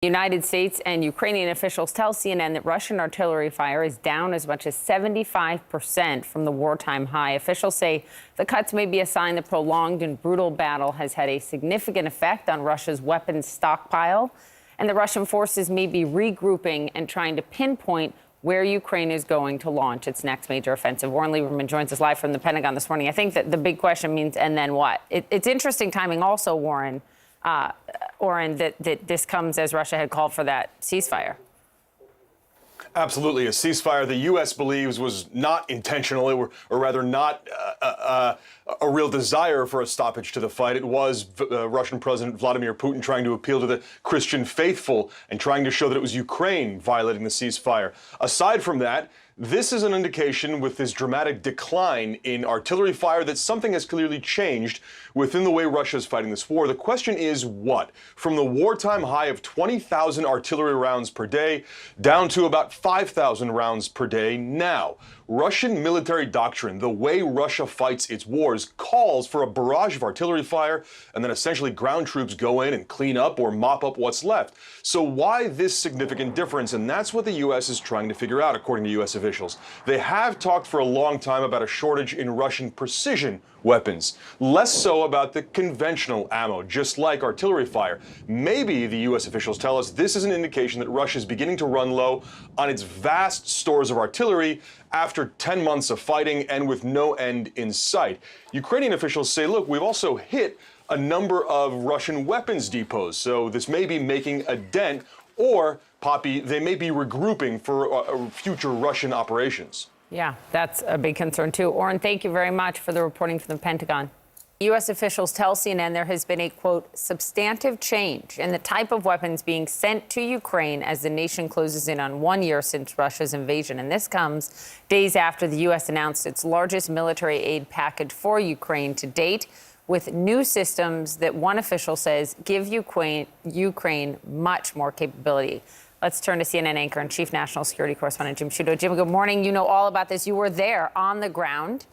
The United States and Ukrainian officials tell CNN that Russian artillery fire is down as much as 75% from the wartime high. Officials say the cuts may be a sign the prolonged and brutal battle has had a significant effect on Russia's weapons stockpile, and the Russian forces may be regrouping and trying to pinpoint where Ukraine is going to launch its next major offensive. Oren Liebermann joins us live from the Pentagon this morning. I think that the big question means, and then what? It's interesting timing also, Warren, Oren, that this comes as Russia had called for that ceasefire. Absolutely. A ceasefire the U.S. believes was not intentional, or rather not a real desire for a stoppage to the fight. It was Russian President Vladimir Putin trying to appeal to the Christian faithful and trying to show that it was Ukraine violating the ceasefire. Aside from that, this is an indication with this dramatic decline in artillery fire that something has clearly changed within the way Russia is fighting this war. The question is what? From the wartime high of 20,000 artillery rounds per day down to about 5,000 rounds per day now. Russian military doctrine, the way Russia fights its wars, calls for a barrage of artillery fire and then essentially ground troops go in and clean up or mop up what's left. So why this significant difference? And that's what the U.S. is trying to figure out, according to U.S. officials. They have talked for a long time about a shortage in Russian precision weapons, less so about the conventional ammo, just like artillery fire. Maybe, the U.S. officials tell us, this is an indication that Russia is beginning to run low on its vast stores of artillery after 10 months of fighting and with no end in sight. Ukrainian officials say, look, we've also hit a number of Russian weapons depots, so this may be making a dent, or, Poppy, they may be regrouping for future Russian operations. Yeah, that's a big concern, too. Oren, thank you very much for the reporting from the Pentagon. U.S. officials tell CNN there has been a, quote, substantive change in the type of weapons being sent to Ukraine as the nation closes in on 1 year since Russia's invasion. And this comes days after the U.S. announced its largest military aid package for Ukraine to date, with new systems that one official says give Ukraine much more capability. Let's turn to CNN anchor and chief national security correspondent Jim Sciutto. Jim, good morning. You know all about this. You were there on the ground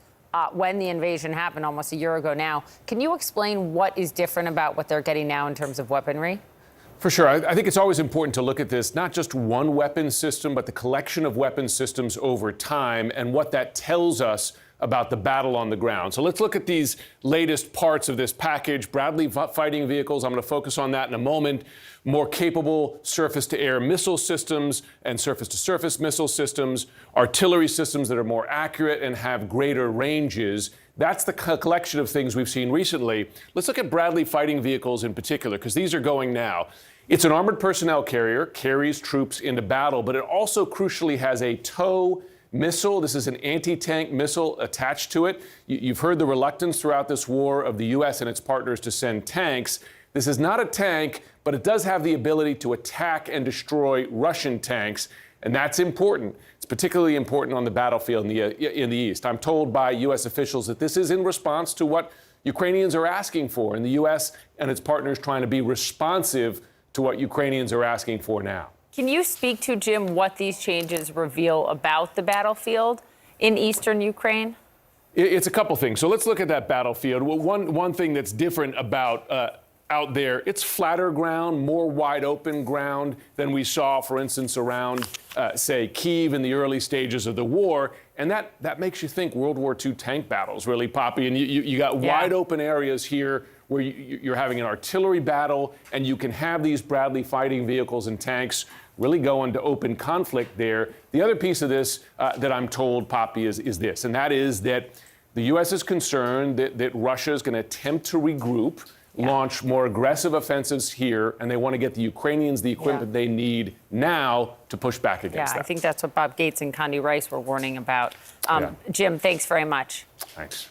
when the invasion happened almost a year ago now. Can you explain what is different about what they're getting now in terms of weaponry? For sure. I think it's always important to look at this, not just one weapon system, but the collection of weapon systems over time and what that tells us about the battle on the ground. So let's look at these latest parts of this package. Bradley fighting vehicles, I'm going to focus on that in a moment. More capable surface-to-air missile systems and surface-to-surface missile systems, artillery systems that are more accurate and have greater ranges. That's the collection of things we've seen recently. Let's look at Bradley fighting vehicles in particular, because these are going now. It's an armored personnel carrier, carries troops into battle, but it also crucially has a tow missile. This is an anti-tank missile attached to it. You've heard the reluctance throughout this war of the U.S. and its partners to send tanks. This is not a tank, but it does have the ability to attack and destroy Russian tanks, and that's important. It's particularly important on the battlefield in the East. I'm told by U.S. officials that this is in response to what Ukrainians are asking for, and the U.S. and its partners trying to be responsive to what Ukrainians are asking for now. Can you speak to, Jim, what these changes reveal about the battlefield in eastern Ukraine? It's a couple things. So let's look at that battlefield. Well, one thing that's different about out there, it's flatter ground, more wide open ground than we saw, for instance, around, say, Kyiv in the early stages of the war. And that makes you think World War II tank battles, really, Poppy. And you got wide open areas here where you're having an artillery battle, and you can have these Bradley fighting vehicles and tanks really go into open conflict there. The other piece of this that I'm told, Poppy, is this, and that is that the U.S. is concerned that Russia is going to attempt to regroup, launch more aggressive offensives here, and they want to get the Ukrainians the equipment they need now to push back against that. I think that's what Bob Gates and Condi Rice were warning about. Jim, thanks very much. Thanks.